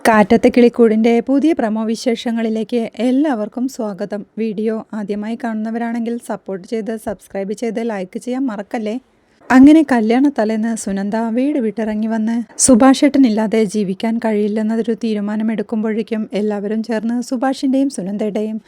കാറ്റത്തെ കിളിക്കൂടിൻ്റെ പുതിയ പ്രമോ വിശേഷങ്ങളിലേക്ക് എല്ലാവർക്കും സ്വാഗതം. വീഡിയോ ആദ്യമായി കാണുന്നവരാണെങ്കിൽ സപ്പോർട്ട് ചെയ്ത് സബ്സ്ക്രൈബ് ചെയ്ത് ലൈക്ക് ചെയ്യാൻ മറക്കല്ലേ. അങ്ങനെ കല്യാണ തലേന്ന് സുനന്ദ വീട് വിട്ടിറങ്ങി വന്ന് സുഭാഷേട്ടനില്ലാതെ ജീവിക്കാൻ കഴിയില്ലെന്നതൊരു തീരുമാനമെടുക്കുമ്പോഴേക്കും എല്ലാവരും ചേർന്ന് സുഭാഷിൻ്റെയും സുനന്ദയുടെയും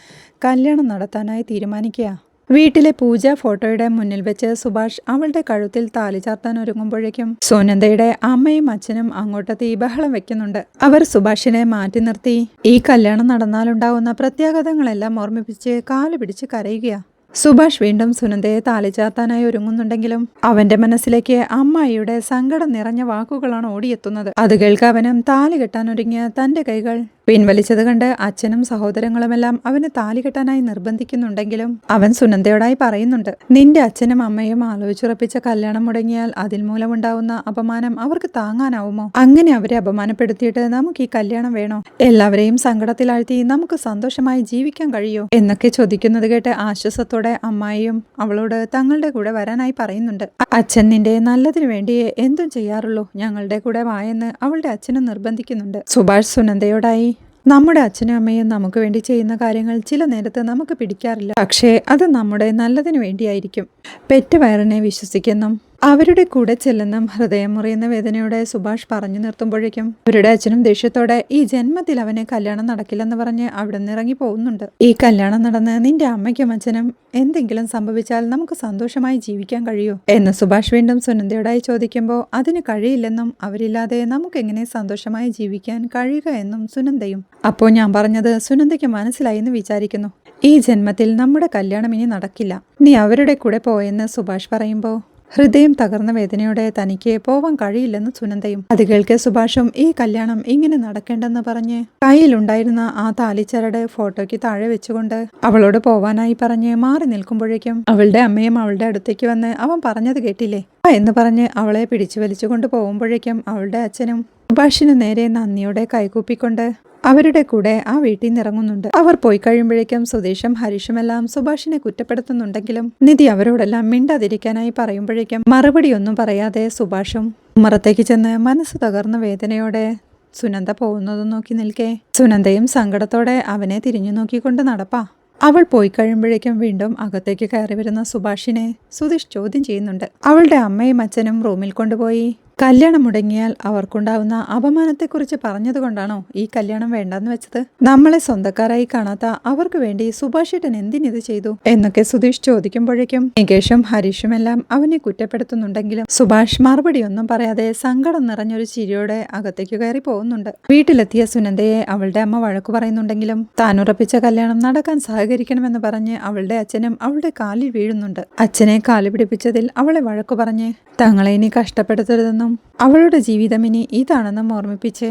കല്യാണം നടത്താനായി തീരുമാനിക്കുക. വീട്ടിലെ പൂജ ഫോട്ടോയുടെ മുന്നിൽ വെച്ച് സുഭാഷ് അവളുടെ കഴുത്തിൽ താലി ചാർത്താൻ ഒരുങ്ങുമ്പോഴേക്കും സുനന്ദയുടെ അമ്മയും അച്ഛനും അങ്ങോട്ടെത്തി ബഹളം വെക്കുന്നുണ്ട്. അവർ സുഭാഷിനെ മാറ്റി നിർത്തി ഈ കല്യാണം നടന്നാലുണ്ടാവുന്ന പ്രത്യാഘാതങ്ങളെല്ലാം ഓർമ്മിപ്പിച്ച് കാല് പിടിച്ച് കരയുകയാ. സുഭാഷ് വീണ്ടും സുനന്ദയെ താലി ചാർത്താനായി ഒരുങ്ങുന്നുണ്ടെങ്കിലും അവന്റെ മനസ്സിലേക്ക് അമ്മായിയുടെ സങ്കടം നിറഞ്ഞ വാക്കുകളാണ് ഓടിയെത്തുന്നത്. അത് കേൾക്കവനും താലി കെട്ടാൻ ഒരുങ്ങിയ തന്റെ കൈകൾ പിൻവലിച്ചത് കണ്ട് അച്ഛനും സഹോദരങ്ങളുമെല്ലാം അവന് താലി കെട്ടാനായി നിർബന്ധിക്കുന്നുണ്ടെങ്കിലും അവൻ സുനന്ദയോടായി പറയുന്നുണ്ട്, നിന്റെ അച്ഛനും അമ്മയും ആലോചിച്ചുറപ്പിച്ച കല്യാണം മുടങ്ങിയാൽ അതിൽ മൂലമുണ്ടാവുന്ന അപമാനം അവർക്ക് താങ്ങാനാവുമോ? അങ്ങനെ അവരെ അപമാനപ്പെടുത്തിയിട്ട് നമുക്ക് ഈ കല്യാണം വേണോ? എല്ലാവരെയും സങ്കടത്തിലാഴ്ത്തി നമുക്ക് സന്തോഷമായി ജീവിക്കാൻ കഴിയോ എന്നൊക്കെ ചോദിക്കുന്നത് കേട്ട് ആശ്വാസത്തോടെ അമ്മായിയും അവളോട് തങ്ങളുടെ കൂടെ വരാനായി പറയുന്നുണ്ട്. അച്ഛൻ നിന്റെ നല്ലതിനു വേണ്ടിയേ എന്തും ചെയ്യാറുള്ളൂ, ഞങ്ങളുടെ കൂടെ വായെന്ന് അവളുടെ അച്ഛനും നിർബന്ധിക്കുന്നുണ്ട്. സുഭാഷ് സുനന്ദയോടായി, നമ്മുടെ അച്ഛനും അമ്മയും നമുക്ക് വേണ്ടി ചെയ്യുന്ന കാര്യങ്ങൾ ചില നേരത്ത് നമുക്ക് പിടിക്കാറില്ല, പക്ഷേ അത് നമ്മുടെ നല്ലതിനു വേണ്ടിയായിരിക്കും. പെറ്റ് വയറിനെ വിശ്വസിക്കുന്നു, അവരുടെ കൂടെ ചെല്ലുന്ന ഹൃദയം മുറിയുന്ന വേദനയോടെ സുഭാഷ് പറഞ്ഞു നിർത്തുമ്പോഴേക്കും അവരുടെ അച്ഛനും ദേഷ്യത്തോടെ ഈ ജന്മത്തിൽ അവന് കല്യാണം നടക്കില്ലെന്ന് പറഞ്ഞ് അവിടെ നിന്ന് ഇറങ്ങി പോകുന്നുണ്ട്. ഈ കല്യാണം നടന്ന് നിന്റെ അമ്മയ്ക്കും അച്ഛനും എന്തെങ്കിലും സംഭവിച്ചാൽ നമുക്ക് സന്തോഷമായി ജീവിക്കാൻ കഴിയൂ എന്ന് സുഭാഷ് വീണ്ടും സുനന്ദയോടായി ചോദിക്കുമ്പോൾ അതിന് കഴിയില്ലെന്നും അവരില്ലാതെ നമുക്ക് എങ്ങനെ സന്തോഷമായി ജീവിക്കാൻ കഴിയുക എന്നും സുനന്ദയും. അപ്പോൾ ഞാൻ പറഞ്ഞത് സുനന്ദയ്ക്ക് മനസ്സിലായി എന്ന് വിചാരിക്കുന്നു. ഈ ജന്മത്തിൽ നമ്മുടെ കല്യാണം ഇനി നടക്കില്ല, നീ അവരുടെ കൂടെ പോയെന്ന് സുഭാഷ് പറയുമ്പോൾ ഹൃദയം തകർന്ന വേദനയോടെ തനിക്ക് പോവാൻ കഴിയില്ലെന്ന് സുനന്ദയും. അത് കേൾക്കെ സുഭാഷും ഈ കല്യാണം ഇങ്ങനെ നടക്കേണ്ടെന്ന് പറഞ്ഞ് കയ്യിലുണ്ടായിരുന്ന ആ താലിച്ചരട് ഫോട്ടോയ്ക്ക് താഴെ വെച്ചുകൊണ്ട് അവളോട് പോവാനായി പറഞ്ഞ് മാറി നിൽക്കുമ്പോഴേക്കും അവളുടെ അമ്മയും അവളുടെ അടുത്തേക്ക് വന്ന് അവൻ പറഞ്ഞത് കേട്ടില്ലേ എന്ന് പറഞ്ഞ് അവളെ പിടിച്ചു വലിച്ചുകൊണ്ട് പോകുമ്പോഴേക്കും അവളുടെ അച്ഛനും സുഭാഷിന് നേരെ നന്ദിയോടെ കൈകൂപ്പിക്കൊണ്ട് അവരുടെ കൂടെ ആ വീട്ടിൽ നിന്ന് ഇറങ്ങുന്നുണ്ട്. അവർ പോയി കഴിയുമ്പോഴേക്കും സുധീഷും ഹരീഷുമെല്ലാം സുഭാഷിനെ കുറ്റപ്പെടുത്തുന്നുണ്ടെങ്കിലും നിധി അവരോടെല്ലാം മിണ്ടാതിരിക്കാനായി പറയുമ്പോഴേക്കും മറുപടിയൊന്നും പറയാതെ സുഭാഷും ഉമ്മറത്തേക്ക് ചെന്ന് മനസ്സ് തകർന്ന വേദനയോടെ സുനന്ദ പോകുന്നതും നോക്കി നിൽക്കെ സുനന്ദയും സങ്കടത്തോടെ അവനെ തിരിഞ്ഞു നോക്കിക്കൊണ്ട് നടപ്പാ. അവൾ പോയി കഴിയുമ്പോഴേക്കും വീണ്ടും അകത്തേക്ക് കയറി വരുന്ന സുഭാഷിനെ സുധീഷ് ചോദ്യം ചെയ്യുന്നുണ്ട്. അവളുടെ അമ്മയും അച്ഛനും റൂമിൽ കൊണ്ടുപോയി കല്യാണം മുടങ്ങിയാൽ അവർക്കുണ്ടാവുന്ന അപമാനത്തെക്കുറിച്ച് പറഞ്ഞതുകൊണ്ടാണോ ഈ കല്യാണം വേണ്ടെന്ന് വെച്ചത്? നമ്മളെ സ്വന്തക്കാരായി കാണാത്ത അവർക്ക് വേണ്ടി സുഭാഷേട്ടൻ എന്തിനിത് ചെയ്തു എന്നൊക്കെ സുധീഷ് ചോദിക്കുമ്പോഴേക്കും നികേഷും ഹരീഷുമെല്ലാം അവനെ കുറ്റപ്പെടുത്തുന്നുണ്ടെങ്കിലും സുഭാഷ് മറുപടിയൊന്നും പറയാതെ സങ്കടം നിറഞ്ഞൊരു ചിരിയോടെ അകത്തേക്ക് കയറി പോകുന്നുണ്ട്. വീട്ടിലെത്തിയ സുനന്ദയെ അവളുടെ അമ്മ വഴക്കു പറയുന്നുണ്ടെങ്കിലും താൻ ഉറപ്പിച്ച കല്യാണം നടക്കാൻ സഹകരിക്കണമെന്ന് പറഞ്ഞ് അവളുടെ അച്ഛനും അവളുടെ കാലിൽ വീഴുന്നുണ്ട്. അച്ഛനെ കാലു പിടിപ്പിച്ചതിൽ അവളെ വഴക്കു പറഞ്ഞ് തങ്ങളെ ഇനി കഷ്ടപ്പെടുത്തരുതെന്നും അവളുടെ ജീവിതം ഇനി ഇതാണെന്നും ഓർമ്മിപ്പിച്ച്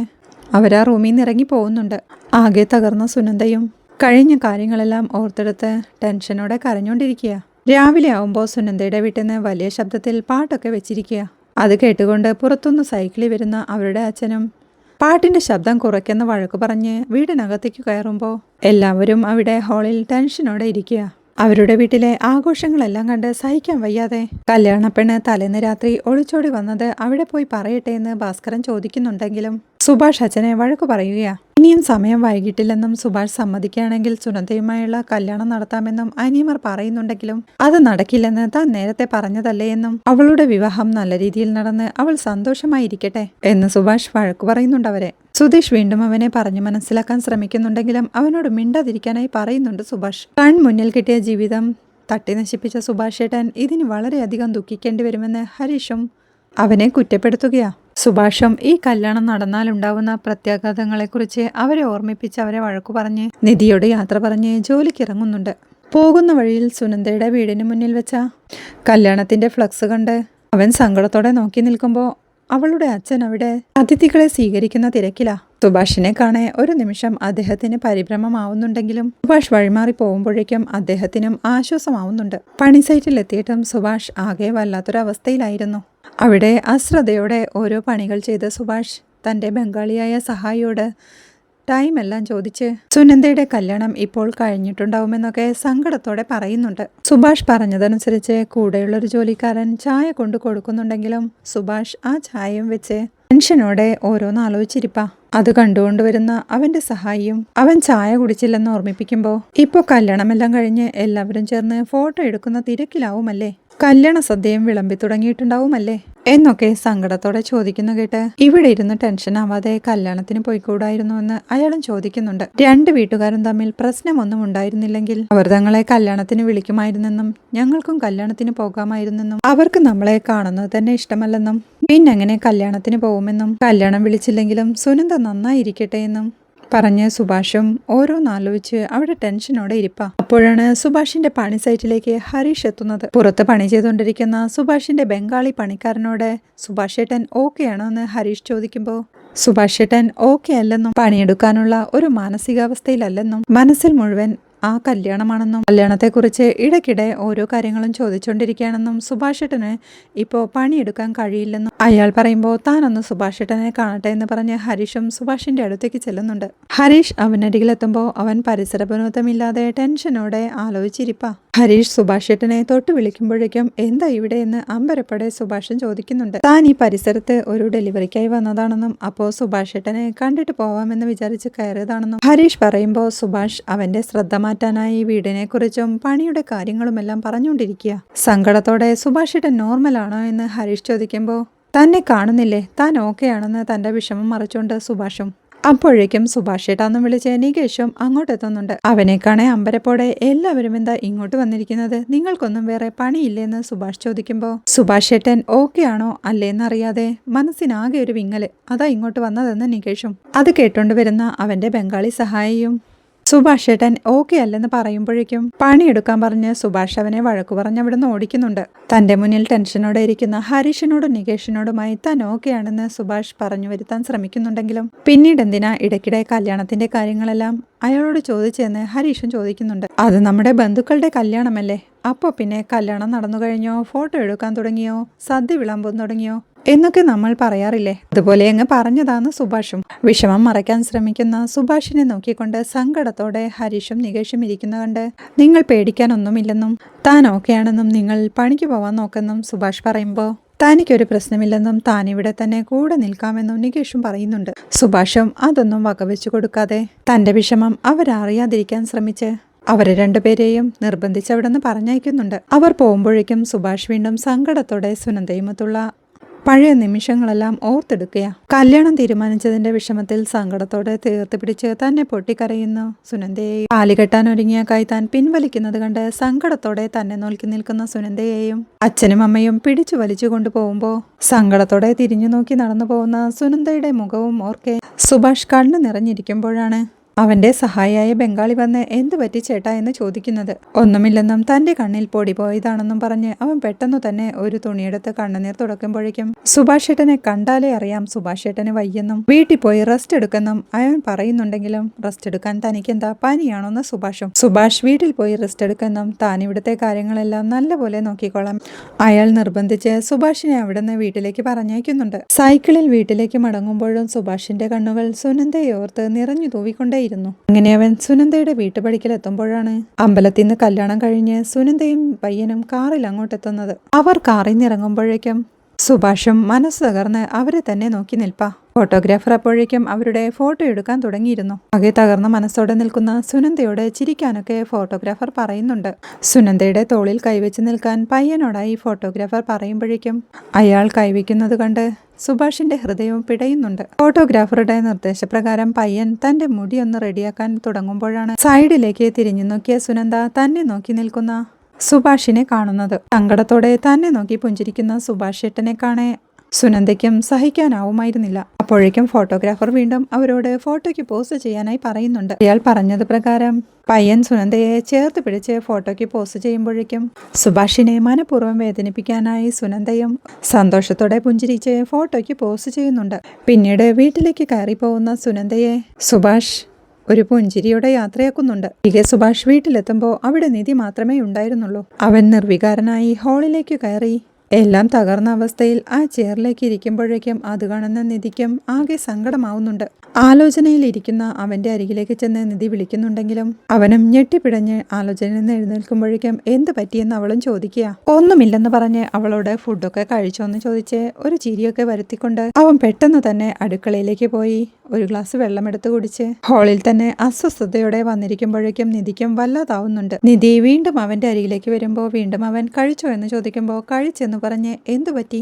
അവരാ റൂമിൽ നിന്ന് ഇറങ്ങി പോകുന്നുണ്ട്. ആകെ തകർന്ന സുനന്ദയും കഴിഞ്ഞ കാര്യങ്ങളെല്ലാം ഓർത്തെടുത്ത് ടെൻഷനോടെ കരഞ്ഞുകൊണ്ടിരിക്കുക. രാവിലെ ആവുമ്പോൾ സുനന്ദയുടെ വീട്ടിൽ നിന്ന് വലിയ ശബ്ദത്തിൽ പാട്ടൊക്കെ വെച്ചിരിക്കുക. അത് കേട്ടുകൊണ്ട് പുറത്തുനിന്ന് സൈക്കിളിൽ വരുന്ന അവരുടെ അച്ഛനും പാട്ടിന്റെ ശബ്ദം കുറയ്ക്കുന്ന വഴക്കു പറഞ്ഞ് വീടിനകത്തേക്ക് കയറുമ്പോൾ എല്ലാവരും അവിടെ ഹാളിൽ ടെൻഷനോടെ ഇരിക്കുക. അവരുടെ വീട്ടിലെ ആഘോഷങ്ങളെല്ലാം കണ്ട് സഹിക്കാൻ വയ്യാതെ കല്യാണപ്പെണ്ണ് തലേന്ന് രാത്രി ഒളിച്ചോടി വന്നത് അവിടെ പോയി പറയട്ടെ എന്ന് ഭാസ്കരൻ ചോദിക്കുന്നുണ്ടെങ്കിലും സുഭാഷ് അച്ഛനെ വഴക്കു പറയുകയാ. ഇനിയും സമയം വൈകിട്ടില്ലെന്നും സുഭാഷ് സമ്മതിക്കുകയാണെങ്കിൽ സുനന്ദയുമായുള്ള കല്യാണം നടത്താമെന്നും അനിയന്മാർ പറയുന്നുണ്ടെങ്കിലും അത് നടക്കില്ലെന്ന് താൻ നേരത്തെ പറഞ്ഞതല്ലേ എന്നും അവളുടെ വിവാഹം നല്ല രീതിയിൽ നടന്ന് അവൾ സന്തോഷമായിരിക്കട്ടെ എന്ന് സുഭാഷ് വഴക്കു പറയുന്നുണ്ട് അവരെ. സുധീഷ് വീണ്ടും അവനെ പറഞ്ഞു മനസ്സിലാക്കാൻ ശ്രമിക്കുന്നുണ്ടെങ്കിലും അവനോട് മിണ്ടാതിരിക്കാനായി പറയുന്നുണ്ട് സുഭാഷ്. മുന്നിൽ കിട്ടിയ ജീവിതം തട്ടി നശിപ്പിച്ച സുഭാഷേട്ടൻ ഇതിന് വളരെയധികം ദുഃഖിക്കേണ്ടി വരുമെന്ന് ഹരീഷും അവനെ കുറ്റപ്പെടുത്തുകയാ. സുഭാഷും ഈ കല്യാണം നടന്നാലുണ്ടാവുന്ന പ്രത്യാഘാതങ്ങളെക്കുറിച്ച് അവരെ ഓർമ്മിപ്പിച്ച് അവരെ വഴക്കു പറഞ്ഞ് നിധിയോട് യാത്ര പറഞ്ഞ് ജോലിക്കിറങ്ങുന്നുണ്ട്. പോകുന്ന വഴിയിൽ സുനന്ദയുടെ വീടിന് മുന്നിൽ വെച്ച കല്യാണത്തിന്റെ ഫ്ലക്സ് കണ്ട് അവൻ സങ്കടത്തോടെ നോക്കി നിൽക്കുമ്പോൾ അവളുടെ അച്ഛൻ അവിടെ അതിഥികളെ സ്വീകരിക്കുന്ന തിരക്കിലാ. സുഭാഷിനെ കാണെ ഒരു നിമിഷം അദ്ദേഹത്തിന് പരിഭ്രമമാവുന്നുണ്ടെങ്കിലും സുഭാഷ് വഴിമാറി പോകുമ്പോഴേക്കും അദ്ദേഹത്തിനും ആശ്വാസമാവുന്നുണ്ട്. പണി സൈറ്റിലെത്തിയിട്ടും സുഭാഷ് ആകെ വല്ലാത്തൊരവസ്ഥയിലായിരുന്നു. അവിടെ അശ്രദ്ധയോടെ ഓരോ പണികൾ ചെയ്ത സുഭാഷ് തൻ്റെ ബംഗാളിയായ സഹായിയോട് ടൈമെല്ലാം ചോദിച്ച് സുനന്ദയുടെ കല്യാണം ഇപ്പോൾ കഴിഞ്ഞിട്ടുണ്ടാവുമെന്നൊക്കെ സങ്കടത്തോടെ പറയുന്നുണ്ട്. സുഭാഷ് പറഞ്ഞതനുസരിച്ച് കൂടെയുള്ളൊരു ജോലിക്കാരൻ ചായ കൊണ്ടു കൊടുക്കുന്നുണ്ടെങ്കിലും സുഭാഷ് ആ ചായയും വെച്ച് ടെൻഷനോടെ ഓരോന്ന് ആലോചിച്ചിരിപ്പാ. അത് കണ്ടുകൊണ്ടുവരുന്ന അവന്റെ സഹായിയും അവൻ ചായ കുടിച്ചില്ലെന്ന് ഓർമ്മിപ്പിക്കുമ്പോൾ ഇപ്പോൾ കല്യാണമെല്ലാം കഴിഞ്ഞ് എല്ലാവരും ചേർന്ന് ഫോട്ടോ എടുക്കുന്ന തിരക്കിലാവുമല്ലേ, കല്യാണ സദ്യയും വിളമ്പി തുടങ്ങിയിട്ടുണ്ടാവുമല്ലേ എന്നൊക്കെ സങ്കടത്തോടെ ചോദിക്കുന്ന കേട്ട് ഇവിടെ ഇരുന്ന് ടെൻഷൻ ആവാതെ കല്യാണത്തിന് പോയിക്കൂടായിരുന്നു എന്ന് അയാളും ചോദിക്കുന്നുണ്ട്. രണ്ട് വീട്ടുകാരും തമ്മിൽ പ്രശ്നമൊന്നും ഉണ്ടായിരുന്നില്ലെങ്കിൽ അവർ തങ്ങളെ കല്യാണത്തിന് വിളിക്കുമായിരുന്നെന്നും ഞങ്ങൾക്കും കല്യാണത്തിന് പോകാമായിരുന്നെന്നും അവർക്ക് നമ്മളെ കാണുന്നത് തന്നെ ഇഷ്ടമല്ലെന്നും പിന്നെങ്ങനെ കല്യാണത്തിന് പോകുമെന്നും കല്യാണം വിളിച്ചില്ലെങ്കിലും സുനന്ദ നന്നായിരിക്കട്ടെ എന്നും പറഞ്ഞ് സുഭാഷും ഓരോന്നാലോചിച്ച് അവിടെ ടെൻഷനോടെ ഇരിപ്പാ. അപ്പോഴാണ് സുഭാഷിന്റെ പണി സൈറ്റിലേക്ക് ഹരീഷ് എത്തുന്നത്. പുറത്ത് പണി ചെയ്തുകൊണ്ടിരിക്കുന്ന സുഭാഷിന്റെ ബംഗാളി പണിക്കാരനോട് സുഭാഷ് ഏട്ടൻ ഓക്കെ ആണോ എന്ന് ഹരീഷ് ചോദിക്കുമ്പോൾ സുഭാഷ് ഏട്ടൻ ഓക്കെ അല്ലെന്നും പണിയെടുക്കാനുള്ള ഒരു മാനസികാവസ്ഥയിലല്ലെന്നും മനസ്സിൽ മുഴുവൻ ആ കല്യാണമാണെന്നും കല്യാണത്തെക്കുറിച്ച് ഇടയ്ക്കിടെ ഓരോ കാര്യങ്ങളും ചോദിച്ചുകൊണ്ടിരിക്കുകയാണെന്നും സുഭാഷേട്ടന് ഇപ്പോൾ പണിയെടുക്കാൻ കഴിയില്ലെന്നും അയാൾ പറയുമ്പോൾ താനൊന്ന് സുഭാഷേട്ടനെ കാണട്ടെ എന്ന് പറഞ്ഞ് ഹരീഷും സുഭാഷിന്റെ അടുത്തേക്ക് ചെല്ലുന്നുണ്ട്. ഹരീഷ് അവനരികിലെത്തുമ്പോൾ അവൻ പരിസരബോധമില്ലാതെ ടെൻഷനോടെ ആലോചിച്ചിരിപ്പാ. ഹരീഷ് സുഭാഷേട്ടനെ തൊട്ട് വിളിക്കുമ്പോഴേക്കും എന്താ ഇവിടെ എന്ന് അമ്പരപ്പടെ സുഭാഷൻ ചോദിക്കുന്നുണ്ട്. താൻ ഈ പരിസരത്ത് ഒരു ഡെലിവറിക്കായി വന്നതാണെന്നും അപ്പോൾ സുഭാഷേട്ടനെ കണ്ടിട്ട് പോവാമെന്ന് വിചാരിച്ച് കയറിയതാണെന്നും ഹരീഷ് പറയുമ്പോൾ സുഭാഷ് അവന്റെ ശ്രദ്ധ മാറ്റാനായി വീടിനെ കുറിച്ചും പണിയുടെ കാര്യങ്ങളുമെല്ലാം പറഞ്ഞുകൊണ്ടിരിക്കുക. സങ്കടത്തോടെ സുഭാഷേട്ടൻ നോർമലാണോ എന്ന് ഹരീഷ് ചോദിക്കുമ്പോൾ തന്നെ കാണുന്നില്ലേ, താൻ ഓക്കെ ആണെന്ന് തന്റെ വിഷമം മറിച്ചുകൊണ്ട് സുഭാഷും. അപ്പോഴേക്കും സുഭാഷേട്ടാന്ന് വിളിച്ച് നികേഷും അങ്ങോട്ടെത്തുന്നുണ്ട്. അവനെ കാണേ അമ്പരപ്പോടെ എല്ലാവരും എന്താ ഇങ്ങോട്ട് വന്നിരിക്കുന്നത്, നിങ്ങൾക്കൊന്നും വേറെ പണിയില്ലെന്ന് സുഭാഷ് ചോദിക്കുമ്പോൾ സുഭാഷേട്ടൻ ഓക്കെ ആണോ അല്ലേന്നറിയാതെ മനസ്സിനാകെ ഒരു വിങ്ങല്, അതാ ഇങ്ങോട്ട് വന്നതെന്ന് നികേഷും. അത് കേട്ടോണ്ട് വരുന്ന അവന്റെ ബംഗാളി സഹായിയും സുഭാഷേട്ടൻ ഓക്കെ അല്ലെന്ന് പറയുമ്പോഴേക്കും പണിയെടുക്കാൻ പറഞ്ഞ് സുഭാഷ് അവനെ വഴക്കു പറഞ്ഞ് അവിടുന്ന് ഓടിക്കുന്നുണ്ട്. തന്റെ മുന്നിൽ ടെൻഷനോടെ ഇരിക്കുന്ന ഹരീഷിനോടും നികേഷിനോടുമായി താൻ ഓക്കെ ആണെന്ന് സുഭാഷ് പറഞ്ഞു വരുത്താൻ ശ്രമിക്കുന്നുണ്ടെങ്കിലും പിന്നീട് എന്തിനാ ഇടയ്ക്കിടെ കല്യാണത്തിന്റെ കാര്യങ്ങളെല്ലാം അയാളോട് ചോദിച്ചെന്ന് ഹരീഷും ചോദിക്കുന്നുണ്ട്. അത് നമ്മുടെ ബന്ധുക്കളുടെ കല്യാണമല്ലേ, അപ്പോൾ പിന്നെ കല്യാണം നടന്നു കഴിഞ്ഞോ, ഫോട്ടോ എടുക്കാൻ തുടങ്ങിയോ, സദ്യ വിളമ്പും തുടങ്ങിയോ എന്നൊക്കെ നമ്മൾ പറയാറില്ലേ, അതുപോലെ അങ്ങ് പറഞ്ഞതാന്ന് സുഭാഷും. വിഷമം മറയ്ക്കാൻ ശ്രമിക്കുന്ന സുഭാഷിനെ നോക്കിക്കൊണ്ട് സങ്കടത്തോടെ ഹരീഷും നികേഷും ഇരിക്കുന്ന കണ്ട് നിങ്ങൾ പേടിക്കാനൊന്നുമില്ലെന്നും താൻ ഓക്കെയാണെന്നും നിങ്ങൾ പണിക്ക് പോവാൻ നോക്കെന്നും സുഭാഷ് പറയുമ്പോൾ തനിക്കൊരു പ്രശ്നമില്ലെന്നും താൻ ഇവിടെ തന്നെ കൂടെ നിൽക്കാമെന്നും നികേഷും പറയുന്നുണ്ട്. സുഭാഷും അതൊന്നും വകവെച്ചു കൊടുക്കാതെ തന്റെ വിഷമം അവരറിയാതിരിക്കാൻ ശ്രമിച്ച് അവരെ രണ്ടുപേരെയും നിർബന്ധിച്ച് അവിടെ നിന്ന് പറഞ്ഞയക്കുന്നുണ്ട്. അവർ പോകുമ്പോഴേക്കും സുഭാഷ് വീണ്ടും സങ്കടത്തോടെ സുനന്ദയുമൊത്തുള്ള പഴയ നിമിഷങ്ങളെല്ലാം ഓർത്തെടുക്കുക. കല്യാണം തീരുമാനിച്ചതിന്റെ വിഷമത്തിൽ സങ്കടത്തോടെ തീർത്ത് പിടിച്ച് തന്നെ പൊട്ടിക്കരയുന്നു സുനന്ദയെയും താലികെട്ടാൻ ഒരുങ്ങിയ കൈ താൻ പിൻവലിക്കുന്നത് കണ്ട് സങ്കടത്തോടെ തന്നെ നോക്കി നിൽക്കുന്ന സുനന്ദയെയും അച്ഛനും അമ്മയും പിടിച്ചു വലിച്ചു കൊണ്ടുപോകുമ്പോൾ സങ്കടത്തോടെ തിരിഞ്ഞു നോക്കി നടന്നു പോകുന്ന സുനന്ദയുടെ മുഖവും ഓർക്കെ സുഭാഷ് കണ്ണു നിറഞ്ഞിരിക്കുമ്പോഴാണ് അവന്റെ സഹായിയായ ബംഗാളി വന്ന് എന്തു പറ്റി ചേട്ടാ എന്ന് ചോദിക്കുന്നത്. ഒന്നുമില്ലെന്നും തന്റെ കണ്ണിൽ പൊടി പോയതാണെന്നും പറഞ്ഞ് അവൻ പെട്ടെന്നു തന്നെ ഒരു തുണിയെടുത്ത് കണ്ണുനീർ തുടക്കുമ്പോഴേക്കും സുഭാഷേട്ടനെ കണ്ടാലേ അറിയാം സുഭാഷേട്ടന് വയ്യെന്നും വീട്ടിൽ പോയി റെസ്റ്റ് എടുക്കെന്നും അവൻ പറയുന്നുണ്ടെങ്കിലും റെസ്റ്റ് എടുക്കാൻ തനിക്കെന്താ പനിയാണോന്ന് സുഭാഷും. സുഭാഷ് വീട്ടിൽ പോയി റെസ്റ്റ് എടുക്കെന്നും താൻ ഇവിടുത്തെ കാര്യങ്ങളെല്ലാം നല്ലപോലെ നോക്കിക്കോളാം അയാൾ നിർബന്ധിച്ച് സുഭാഷിനെ അവിടുന്ന് വീട്ടിലേക്ക് പറഞ്ഞയക്കുന്നുണ്ട്. സൈക്കിളിൽ വീട്ടിലേക്ക് മടങ്ങുമ്പോഴും സുഭാഷിന്റെ കണ്ണുകൾ സുനന്ദയെ ഓർത്ത് നിറഞ്ഞു തൂവിക്കൊണ്ടേ അങ്ങനെ അവൻ സുനന്ദയുടെ വീട്ടുപടിക്കൽ എത്തുമ്പോഴാണ് അമ്പലത്തിൽ നിന്ന് കല്യാണം കഴിഞ്ഞ് സുനന്ദയും പയ്യനും കാറിൽ അങ്ങോട്ടെത്തുന്നത്. അവർ കാറിൽ നിന്ന് ഇറങ്ങുമ്പോഴേക്കും സുഭാഷും മനസ്സ് തകർന്ന് അവരെ തന്നെ നോക്കി നിൽപ്പാ. ഫോട്ടോഗ്രാഫർ അപ്പോഴേക്കും അവരുടെ ഫോട്ടോ എടുക്കാൻ തുടങ്ങിയിരുന്നു. ആകെ തകർന്ന മനസ്സോടെ നിൽക്കുന്ന സുനന്ദയോട് ചിരിക്കാനൊക്കെ ഫോട്ടോഗ്രാഫർ പറയുന്നുണ്ട്. സുനന്ദയുടെ തോളിൽ കൈവച്ച് നിൽക്കാൻ പയ്യനോടായി ഫോട്ടോഗ്രാഫർ പറയുമ്പോഴേക്കും അയാൾ കൈവയ്ക്കുന്നത് കണ്ട് സുഭാഷിന്റെ ഹൃദയവും പിടയുന്നുണ്ട്. ഫോട്ടോഗ്രാഫറുടെ നിർദ്ദേശപ്രകാരം പയ്യൻ തന്റെ മുടിയൊന്ന് റെഡിയാക്കാൻ തുടങ്ങുമ്പോഴാണ് സൈഡിലേക്ക് തിരിഞ്ഞു നോക്കിയ സുനന്ദ തന്നെ നോക്കി നിൽക്കുന്ന സുഭാഷിനെ കാണുന്നത്. സങ്കടത്തോടെ തന്നെ നോക്കി പുഞ്ചിരിക്കുന്ന സുഭാഷേട്ടനെ കാണേ സുനന്ദയ്ക്കും സഹിക്കാനാവുമായിരുന്നില്ല. അപ്പോഴേക്കും ഫോട്ടോഗ്രാഫർ വീണ്ടും അവരോട് ഫോട്ടോയ്ക്ക് പോസ്റ്റ് ചെയ്യാനായി പറയുന്നുണ്ട്. അയാൾ പറഞ്ഞത് പ്രകാരം പയ്യൻ സുനന്ദയെ ചേർത്ത് പിടിച്ച് ഫോട്ടോയ്ക്ക് പോസ്റ്റ് ചെയ്യുമ്പോഴേക്കും സുഭാഷിനെ മനഃപൂർവ്വം വേദനിപ്പിക്കാനായി സുനന്ദയും സന്തോഷത്തോടെ പുഞ്ചിരിച്ച് ഫോട്ടോയ്ക്ക് പോസ്റ്റ് ചെയ്യുന്നുണ്ട്. പിന്നീട് വീട്ടിലേക്ക് കയറി പോകുന്ന സുനന്ദയെ സുഭാഷ് ഒരു പുഞ്ചിരിയോടെ യാത്രയാക്കുന്നുണ്ട്. തിരികെ സുഭാഷ് വീട്ടിലെത്തുമ്പോൾ അവിടെ നിധി മാത്രമേ ഉണ്ടായിരുന്നുള്ളൂ. അവൻ നിർവികാരനായി ഹാളിലേക്ക് കയറി എല്ലാം തകർന്ന അവസ്ഥയിൽ ആ ചെയറിലേക്ക് ഇരിക്കുമ്പോഴേക്കും അത് കാണുന്ന നിധിക്കും ആകെ സങ്കടമാവുന്നുണ്ട്. ആലോചനയിലിരിക്കുന്ന അവന്റെ അരികിലേക്ക് ചെന്ന് നിധി വിളിക്കുന്നുണ്ടെങ്കിലും അവനും ഞെട്ടിപ്പിടഞ്ഞ് ആലോചനയിൽ നിന്ന് എഴുന്നേൽക്കുമ്പോഴേക്കും എന്ത് പറ്റിയെന്ന് അവളും ചോദിക്കുക. ഒന്നുമില്ലെന്ന് പറഞ്ഞ് അവളോട് ഫുഡൊക്കെ കഴിച്ചോന്ന് ചോദിച്ച് ഒരു ചിരിയൊക്കെ വരുത്തിക്കൊണ്ട് അവൻ പെട്ടെന്ന് തന്നെ അടുക്കളയിലേക്ക് പോയി ഒരു ഗ്ലാസ് വെള്ളമെടുത്ത് കുടിച്ച് ഹാളിൽ തന്നെ അസ്വസ്ഥതയോടെ വന്നിരിക്കുമ്പോഴേക്കും നിധിക്കും വല്ലാതാവുന്നുണ്ട്. നിധി വീണ്ടും അവന്റെ അരികിലേക്ക് വരുമ്പോൾ വീണ്ടും അവൻ കഴിച്ചോ എന്ന് ചോദിക്കുമ്പോൾ കഴിച്ചെന്ന് പറഞ്ഞ് എന്തു പറ്റി,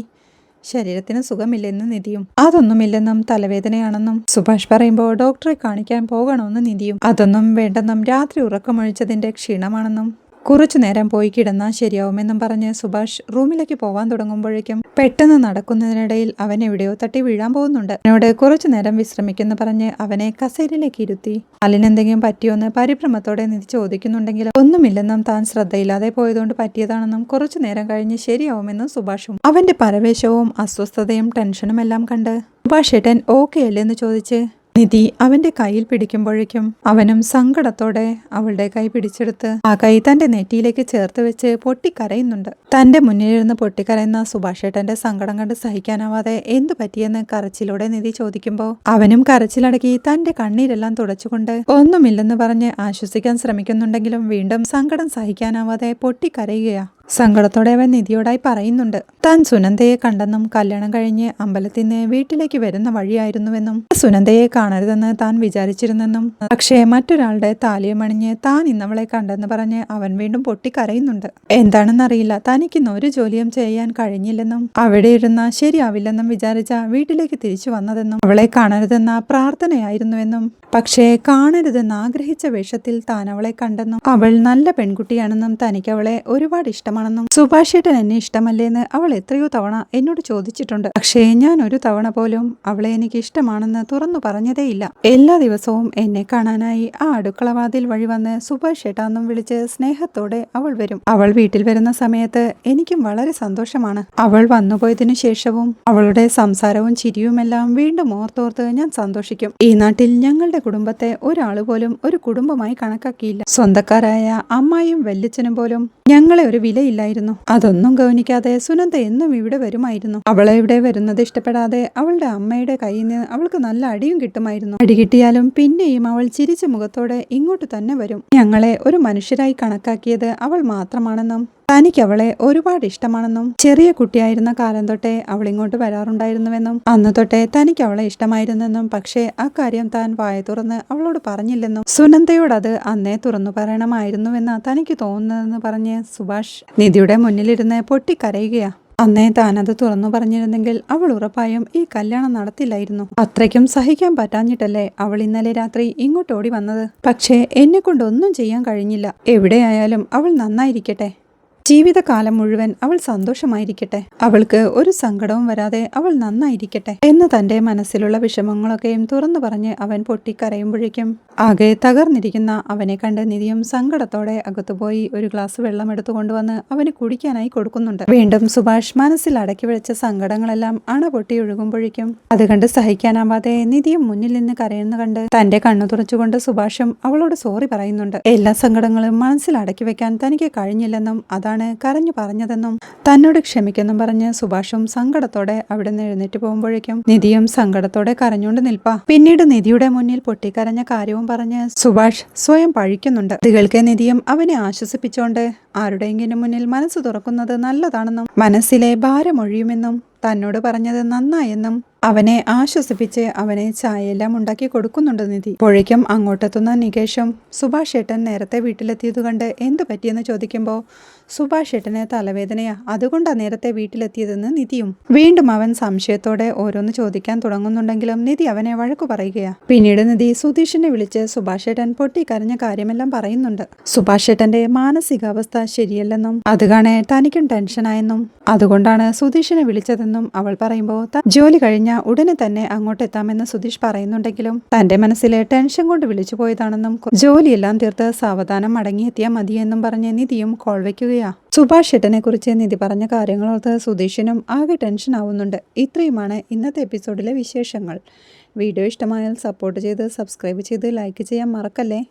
ശരീരത്തിന് സുഖമില്ലെന്ന് നിധിയും. അതൊന്നുമില്ലെന്നും തലവേദനയാണെന്നും സുഭാഷ് പറയുമ്പോൾ ഡോക്ടറെ കാണിക്കാൻ പോകണമെന്ന് നിധിയും. അതൊന്നും വേണ്ടെന്നും രാത്രി ഉറക്കമൊഴിച്ചതിന്റെ ക്ഷീണമാണെന്നും കുറച്ചു നേരം പോയി കിടന്നാൽ ശരിയാവുമെന്നും പറഞ്ഞ് സുഭാഷ് റൂമിലേക്ക് പോവാൻ തുടങ്ങുമ്പോഴേക്കും പെട്ടെന്ന് നടക്കുന്നതിനിടയിൽ അവൻ എവിടെയോ തട്ടി വീഴാൻ പോകുന്നുണ്ട്. അവനോട് കുറച്ചു നേരം വിശ്രമിക്കെന്ന് പറഞ്ഞ് അവനെ കസേരയിലേക്ക് ഇരുത്തി. അലിനെന്തെങ്കിലും പറ്റിയോന്ന് പരിഭ്രമത്തോടെ നിധി ചോദിക്കുന്നുണ്ടെങ്കിലും ഒന്നുമില്ലെന്നും താൻ ശ്രദ്ധയില്ലാതെ പോയതുകൊണ്ട് പറ്റിയതാണെന്നും കുറച്ചു നേരം കഴിഞ്ഞ് ശരിയാവുമെന്നും സുഭാഷും. അവന്റെ പരവേശവും അസ്വസ്ഥതയും ടെൻഷനും എല്ലാം കണ്ട് സുഭാഷ് ഏട്ടൻ ഓക്കെ അല്ലെന്ന് ചോദിച്ച് നിധി അവന്റെ കയ്യിൽ പിടിക്കുമ്പോഴേക്കും അവനും സങ്കടത്തോടെ അവളുടെ കൈ പിടിച്ചെടുത്ത് ആ കൈ തന്റെ നെറ്റിയിലേക്ക് ചേർത്ത് വെച്ച് പൊട്ടിക്കരയുന്നുണ്ട്. തന്റെ മുന്നിലിരുന്ന് പൊട്ടിക്കരയുന്ന സുഭാഷേട്ടന്റെ സങ്കടം കണ്ട് സഹിക്കാനാവാതെ എന്തു പറ്റിയെന്ന് കരച്ചിലൂടെ നിധി ചോദിക്കുമ്പോൾ അവനും കരച്ചിലടക്കി തന്റെ കണ്ണീരെല്ലാം തുടച്ചുകൊണ്ട് ഒന്നുമില്ലെന്ന് പറഞ്ഞ് ആശ്വസിക്കാൻ ശ്രമിക്കുന്നുണ്ടെങ്കിലും വീണ്ടും സങ്കടം സഹിക്കാനാവാതെ പൊട്ടിക്കരയുകയാ. സങ്കടത്തോടെ അവൻ നിധിയോടായി പറയുന്നുണ്ട് താൻ സുനന്ദയെ കണ്ടെന്നും കല്യാണം കഴിഞ്ഞ് അമ്പലത്തിൽ നിന്ന് വീട്ടിലേക്ക് വരുന്ന വഴിയായിരുന്നുവെന്നും സുനന്ദയെ കാണരുതെന്ന് താൻ വിചാരിച്ചിരുന്നെന്നും പക്ഷേ മറ്റൊരാളുടെ താലിയും അണിഞ്ഞ് താൻ ഇന്നവളെ കണ്ടെന്ന് പറഞ്ഞ് അവൻ വീണ്ടും പൊട്ടിക്കരയുന്നുണ്ട്. എന്താണെന്നറിയില്ല, തനിക്കിന്ന് ഒരു ജോലിയും ചെയ്യാൻ കഴിഞ്ഞില്ലെന്നും അവിടെ ഇരുന്ന ശരിയാവില്ലെന്നും വിചാരിച്ച വീട്ടിലേക്ക് തിരിച്ചു വന്നതെന്നും അവളെ കാണരുതെന്ന പ്രാർത്ഥനയായിരുന്നുവെന്നും പക്ഷേ കാണരുതെന്ന് ആഗ്രഹിച്ച വേഷത്തിൽ താൻ അവളെ കണ്ടെന്നും അവൾ നല്ല പെൺകുട്ടിയാണെന്നും തനിക്ക് അവളെ ഒരുപാട് ഇഷ്ടമാണെന്നും സുഭാഷേട്ടൻ എന്നെ ഇഷ്ടമല്ലേന്ന് അവൾ എത്രയോ തവണ എന്നോട് ചോദിച്ചിട്ടുണ്ട്. പക്ഷേ ഞാൻ ഒരു തവണ പോലും അവളെ എനിക്ക് ഇഷ്ടമാണെന്ന് തുറന്നു പറഞ്ഞതേയില്ല. എല്ലാ ദിവസവും എന്നെ കാണാനായി ആ അടുക്കളവാതിൽ വഴി വന്ന് സുഭാഷേട്ടാന്നും വിളിച്ച് സ്നേഹത്തോടെ അവൾ വരും. അവൾ വീട്ടിൽ വരുന്ന സമയത്ത് എനിക്കും വളരെ സന്തോഷമാണ്. അവൾ വന്നുപോയതിനു ശേഷവും അവളുടെ സംസാരവും ചിരിയുമെല്ലാം വീണ്ടും ഓർത്തോർത്ത് ഞാൻ സന്തോഷിക്കും. ഈ നാട്ടിൽ ഞങ്ങളുടെ കുടുംബത്തെ ഒരാൾ പോലും ഒരു കുടുംബമായി കണക്കാക്കിയില്ല. സ്വന്തക്കാരായ അമ്മായും വല്യച്ഛനും പോലും ഞങ്ങളെ ഒരു വിലയില്ലായിരുന്നു. അതൊന്നും ഗൗനിക്കാതെ സുനന്ദ എന്നും ഇവിടെ വരുമായിരുന്നു. അവളെ ഇവിടെ വരുന്നത് ഇഷ്ടപ്പെടാതെ അവളുടെ അമ്മയുടെ കയ്യിൽ നിന്ന് അവൾക്ക് നല്ല അടിയും കിട്ടുമായിരുന്നു. അടി കിട്ടിയാലും പിന്നെയും അവൾ ചിരിച്ച മുഖത്തോടെ ഇങ്ങോട്ട് തന്നെ വരും. ഞങ്ങളെ ഒരു മനുഷ്യരായി കണക്കാക്കിയത് അവൾ മാത്രമാണെന്നും തനിക്ക് അവളെ ഒരുപാട് ഇഷ്ടമാണെന്നും ചെറിയ കുട്ടിയായിരുന്ന കാലം തൊട്ടേ അവൾ ഇങ്ങോട്ട് വരാറുണ്ടായിരുന്നുവെന്നും അന്ന് തൊട്ടേ തനിക്ക് അവളെ ഇഷ്ടമായിരുന്നെന്നും പക്ഷേ അക്കാര്യം താൻ വായ തുറന്ന് അവളോട് പറഞ്ഞില്ലെന്നും സുനന്ദയോടത് അന്നേ തുറന്നു പറയണമായിരുന്നുവെന്ന് തനിക്ക് തോന്നുന്നതെന്ന് പറഞ്ഞ് സുഭാഷ് നിധിയുടെ മുന്നിലിരുന്ന് പൊട്ടിക്കരയുകയാ. അന്നേ താനത് തുറന്നു പറഞ്ഞിരുന്നെങ്കിൽ അവൾ ഉറപ്പായും ഈ കല്യാണം നടത്തില്ലായിരുന്നു. അത്രയ്ക്കും സഹിക്കാൻ പറ്റാഞ്ഞിട്ടല്ലേ അവൾ ഇന്നലെ രാത്രി ഇങ്ങോട്ടോടി വന്നത്. പക്ഷേ എന്നെ കൊണ്ടൊന്നും ചെയ്യാൻ കഴിഞ്ഞില്ല. എവിടെയായാലും അവൾ നന്നായിരിക്കട്ടെ. ജീവിതകാലം മുഴുവൻ അവൾ സന്തോഷമായിരിക്കട്ടെ. അവൾക്ക് ഒരു സങ്കടവും വരാതെ അവൾ നന്നായിരിക്കട്ടെ എന്ന് തന്റെ മനസ്സിലുള്ള വിഷമങ്ങളൊക്കെയും തുറന്നു പറഞ്ഞ് അവൻ പൊട്ടിക്കരയുമ്പോഴേക്കും ആകെ തകർന്നിരിക്കുന്ന അവനെ കണ്ട് നിധിയും സങ്കടത്തോടെ അകത്തുപോയി ഒരു ഗ്ലാസ് വെള്ളം എടുത്തു കൊണ്ടുവന്ന് അവന് കുടിക്കാനായി കൊടുക്കുന്നുണ്ട്. വീണ്ടും സുഭാഷ് മനസ്സിൽ അടക്കി വെച്ച സങ്കടങ്ങളെല്ലാം അണ പൊട്ടി ഒഴുകുമ്പോഴേക്കും അത് കണ്ട് സഹിക്കാനാവാതെ നിധിയും മുന്നിൽ നിന്ന് കരയുന്ന കണ്ട് തന്റെ കണ്ണു തുറച്ചുകൊണ്ട് സുഭാഷും അവളോട് സോറി പറയുന്നുണ്ട്. എല്ലാ സങ്കടങ്ങളും മനസ്സിൽ അടക്കി വെക്കാൻ തനിക്ക് കഴിഞ്ഞില്ലെന്നും അതാണ് കരഞ്ഞു പറഞ്ഞതെന്നും തന്നോട് ക്ഷമിക്കെന്നും പറഞ്ഞ് സുഭാഷും സങ്കടത്തോടെ അവിടെ നിന്ന് എഴുന്നേറ്റ് പോകുമ്പോഴേക്കും നിധിയും സങ്കടത്തോടെ കരഞ്ഞുകൊണ്ട് നിൽപ്പാ. പിന്നീട് നിധിയുടെ മുന്നിൽ പൊട്ടിക്കരഞ്ഞ കാര്യവും പറഞ്ഞ് സുഭാഷ് സ്വയം പഴിക്കുന്നുണ്ട്. ഇതികൾക്ക് നിധിയും അവനെ ആശ്വസിപ്പിച്ചുകൊണ്ട് ആരുടെയെങ്കിലും മുന്നിൽ മനസ്സ് തുറക്കുന്നത് നല്ലതാണെന്നും മനസ്സിലെ ഭാരമൊഴിയുമെന്നും തന്നോട് പറഞ്ഞത് നന്നായെന്നും അവനെ ആശ്വസിപ്പിച്ച് അവനെ ചായയെല്ലാം ഉണ്ടാക്കി കൊടുക്കുന്നുണ്ട് നിധി. അപ്പോഴേക്കും അങ്ങോട്ടെത്തുന്ന നികേഷും സുഭാഷ് ഏട്ടൻ നേരത്തെ വീട്ടിലെത്തിയത് കണ്ട് എന്തു പറ്റിയെന്ന് ചോദിക്കുമ്പോൾ സുഭാഷ് ഏട്ടന് തലവേദനയാ, അതുകൊണ്ടാണ് നേരത്തെ വീട്ടിലെത്തിയതെന്ന് നിധിയും. വീണ്ടും അവൻ സംശയത്തോടെ ഓരോന്ന് ചോദിക്കാൻ തുടങ്ങുന്നുണ്ടെങ്കിലും നിധി അവനെ വഴക്കു പറയുകയാ. പിന്നീട് നിധി സുധീഷിനെ വിളിച്ച് സുഭാഷ് ഏട്ടൻ പൊട്ടിക്കരഞ്ഞ കാര്യമെല്ലാം പറയുന്നുണ്ട്. സുഭാഷ് ഏട്ടന്റെ മാനസികാവസ്ഥ ശരിയല്ലെന്നും അത് കാണേ തനിക്കും ടെൻഷനായെന്നും അതുകൊണ്ടാണ് സുധീഷിനെ വിളിച്ചതെന്നും അവൾ പറയുമ്പോൾ ജോലി കഴിഞ്ഞ ഉടനെ തന്നെ അങ്ങോട്ടെത്താമെന്ന് സുധീഷ് പറയുന്നുണ്ടെങ്കിലും തന്റെ മനസ്സിലെ ടെൻഷൻ കൊണ്ട് വിളിച്ചു പോയതാണെന്നും ജോലിയെല്ലാം തീർത്ത് സാവധാനം മടങ്ങിയെത്തിയാൽ മതിയെന്നും പറഞ്ഞ് നിധിയും കോൾ വയ്ക്കുകയാ. സുഭാഷ് ഏട്ടനെ കുറിച്ച് നിധി പറഞ്ഞ കാര്യങ്ങളോർത്ത് സുധീഷിനും ആകെ ടെൻഷൻ ആവുന്നുണ്ട്. ഇത്രയുമാണ് ഇന്നത്തെ എപ്പിസോഡിലെ വിശേഷങ്ങൾ. വീഡിയോ ഇഷ്ടമായാൽ സപ്പോർട്ട് ചെയ്ത് സബ്സ്ക്രൈബ് ചെയ്ത് ലൈക്ക് ചെയ്യാൻ മറക്കല്ലേ.